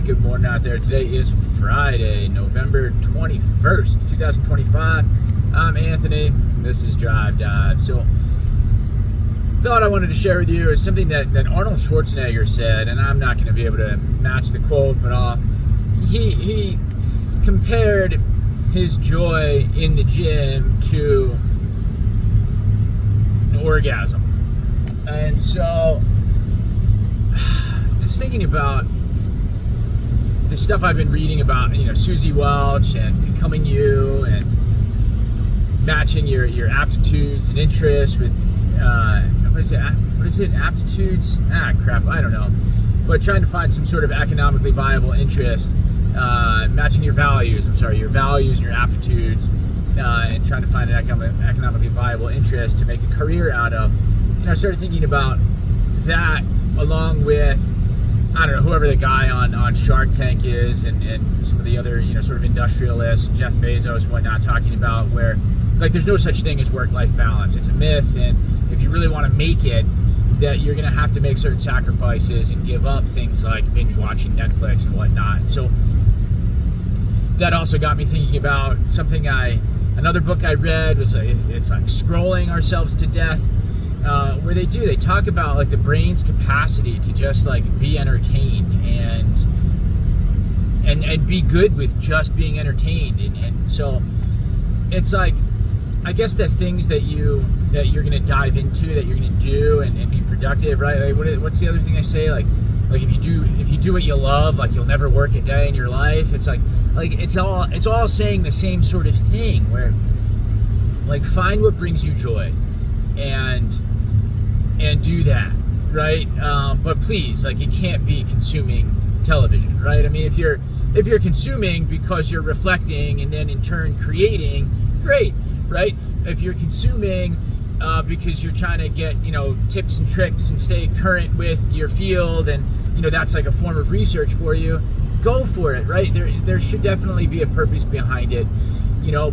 Good morning out there. Today is Friday, November 21st, 2025. I'm Anthony. This is Drive Dive. So, thought I wanted to share with you is something that Arnold Schwarzenegger said, and I'm not going to be able to match the quote, but he compared his joy in the gym to an orgasm. And so, I was thinking about the stuff I've been reading about, Suzy and becoming you and matching your aptitudes and interests with, what is it? Aptitudes? I don't know. But trying to find some sort of economically viable interest, matching your values and your aptitudes, and trying to find an economically viable interest to make a career out of. I started thinking about that along with, whoever the guy on Shark Tank is and some of the other, sort of industrialists, Jeff Bezos, whatnot, talking about where, there's no such thing as work-life balance. It's a myth, and if you really want to make it, that you're going to have to make certain sacrifices and give up things like binge-watching Netflix and whatnot. So that also got me thinking about another book I read was, it's like Scrolling Ourselves to Death, where they talk about the brain's capacity to just be entertained and be good with just being entertained, and so it's I guess the things that you're going to dive into, that you're going to do and be productive, right? What's the other thing I say? If you do what you love, you'll never work a day in your life. It's it's all saying the same sort of thing, where find what brings you joy and do that, right? But please, it can't be consuming television, right? I mean, if you're consuming because you're reflecting and then in turn creating, great, right? If you're consuming because you're trying to get tips and tricks and stay current with your field, and that's a form of research for you, go for it, right? There should definitely be a purpose behind it,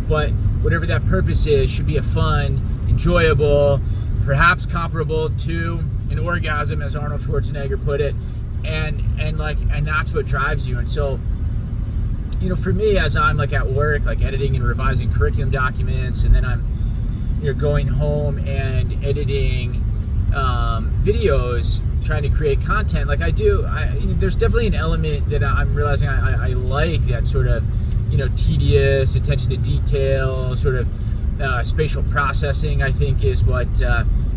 but whatever that purpose is should be a fun, enjoyable, perhaps comparable to an orgasm, as Arnold Schwarzenegger put it, and that's what drives you. And so, for me, as I'm at work, editing and revising curriculum documents, and then I'm going home and editing videos, trying to create content there's definitely an element that I'm realizing I like, that sort of tedious attention to detail, sort of spatial processing, I think, is what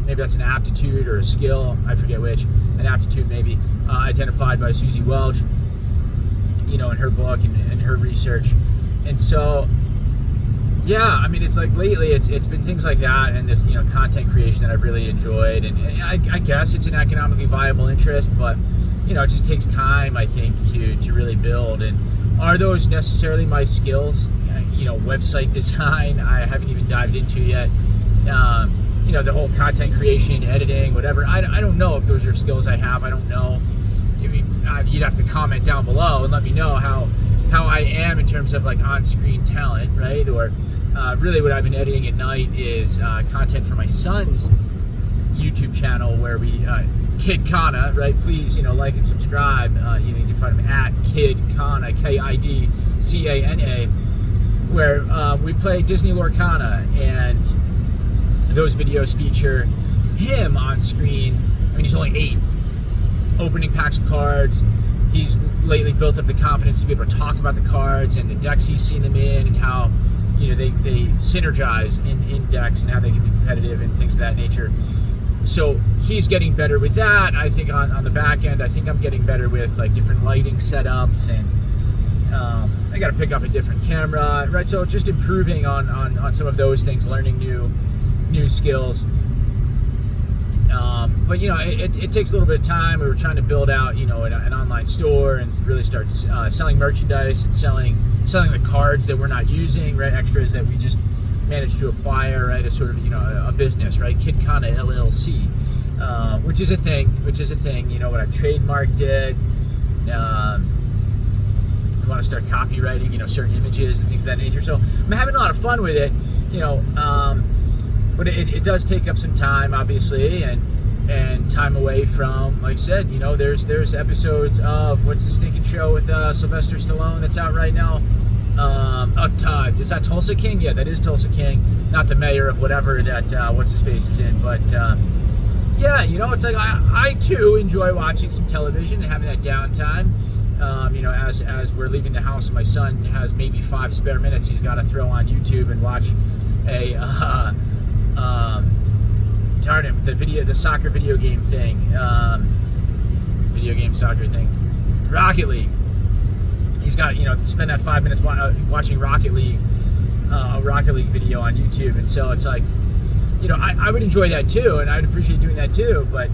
maybe that's an aptitude or a skill, I forget which, an aptitude maybe, identified by Suzy in her book and her research. And so, yeah, I mean, it's lately it's been things like that, and this content creation that I've really enjoyed, and I guess it's an economically viable interest, but it just takes time, I think, to really build. And are those necessarily my skills? Website design, I haven't even dived into yet. The whole content creation, editing, whatever. I don't know if those are skills I have. I don't know. You'd have to comment down below and let me know how I am in terms of on-screen talent, right? Or really what I've been editing at night is content for my son's YouTube channel, where we Kid Kana, right? Please, like and subscribe. You can find him at Kid Kana, KIDCANA, where we play Disney Lorcana, and those videos feature him on screen. I mean, he's only 8, opening packs of cards. He's lately built up the confidence to be able to talk about the cards and the decks he's seen them in, and how they synergize in decks, and how they can be competitive and things of that nature. So he's getting better with that. I think on the back end, I think I'm getting better with different lighting setups, and I got to pick up a different camera, right? So just improving on some of those things, learning new skills. But it takes a little bit of time. We were trying to build out an online store and really start selling merchandise and selling the cards that we're not using, right? Extras that we just managed to acquire, right? As sort of a business, right? Kid Kana LLC, which is a thing. What I've trademarked it. I want to start copywriting certain images and things of that nature. So I'm having a lot of fun with it, but it does take up some time, obviously, and and time away from, like I said, there's episodes of what's the stinking show with Sylvester Stallone that's out right now. Is that Tulsa King? Yeah, that is Tulsa King, not the mayor of whatever that what's his face is in. But yeah, it's like I too enjoy watching some television and having that downtime. As we're leaving the house, and my son has maybe 5 spare minutes he's got to throw on YouTube and watch a darn it, the soccer video game thing, soccer thing, Rocket League. He's got to spend that 5 minutes watching Rocket League, a Rocket League video on YouTube, and so it's like, I would enjoy that too, and I'd appreciate doing that too, but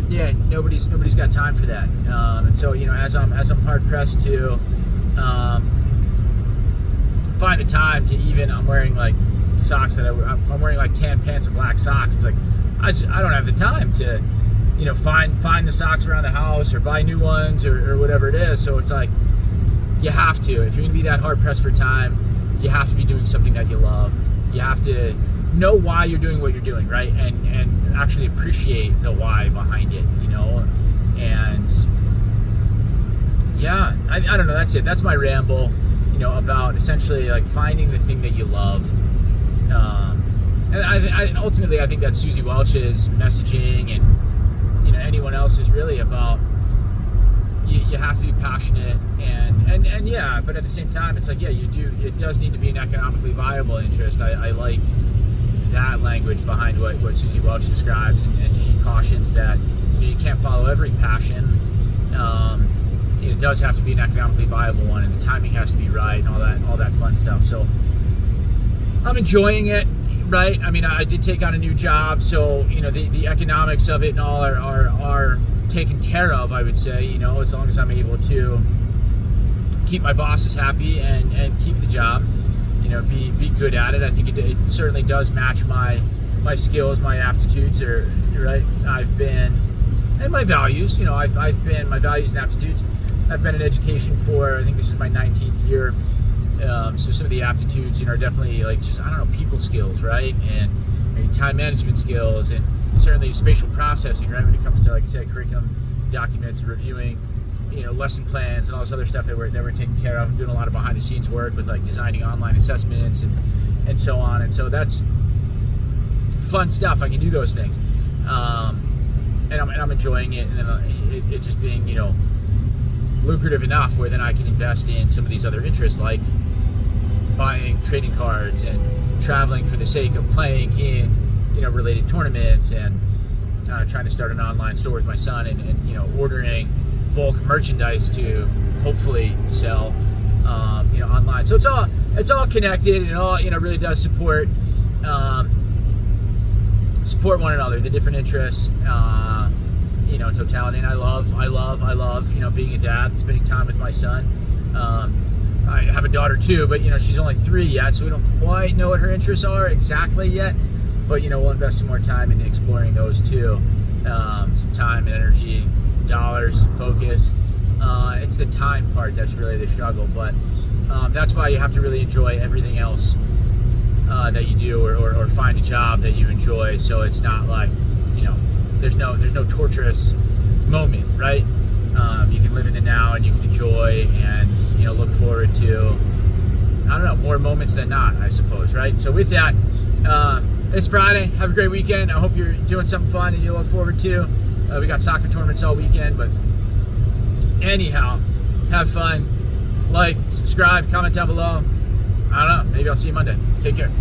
yeah, nobody's got time for that, and so as I'm hard pressed to find the time to I'm wearing like socks that I'm wearing like tan pants and black socks. It's like I don't have the time to find the socks around the house or buy new ones or whatever it is. So it's like you have to, if you're gonna be that hard pressed for time, you have to be doing something that you love. You have to know why you're doing what you're doing, right? And actually appreciate the why behind it, and yeah, I don't know, that's it. That's my ramble, about essentially like finding the thing that you love. And ultimately I think that Suzy Welch's messaging and anyone else is really about you have to be passionate and yeah, but at the same time it's like, yeah, it does need to be an economically viable interest. I like that language behind what Suzy Welch describes, and she cautions that you can't follow every passion. It does have to be an economically viable one, and the timing has to be right, and all that fun stuff. So I'm enjoying it, right? I mean, I did take on a new job, so the economics of it and all are taken care of, I would say, as long as I'm able to keep my bosses happy and keep the job, be good at it. I think it certainly does match my skills, my aptitudes, right? And my values, I've been my values and aptitudes. I've been in education for, I think this is my 19th year. So some of the aptitudes, are definitely like just, people skills, right? And maybe time management skills, and certainly spatial processing, right? When it comes to, like I said, curriculum documents, reviewing, lesson plans and all this other stuff that we're taking care of. I'm doing a lot of behind the scenes work with like designing online assessments and so on. And so that's fun stuff. I can do those things. And I'm enjoying it, and then it just being, lucrative enough where then I can invest in some of these other interests, like buying trading cards and traveling for the sake of playing in, related tournaments, and trying to start an online store with my son, and ordering bulk merchandise to hopefully sell, online. So it's all connected, and all, really does support one another, the different interests, in totality. And I love, being a dad, spending time with my son. I have a daughter too, but she's only 3 yet, so we don't quite know what her interests are exactly yet. But we'll invest some more time in exploring those too. Some time and energy, dollars, focus. It's the time part that's really the struggle, but that's why you have to really enjoy everything else that you do, or find a job that you enjoy, so it's not like there's no torturous moment, right? You can live in the now, and you can enjoy and look forward to, more moments than not, I suppose, right? So with that, it's Friday. Have a great weekend. I hope you're doing something fun and you look forward to. We got soccer tournaments all weekend, but anyhow, have fun. Like, subscribe, comment down below. I don't know. Maybe I'll see you Monday. Take care.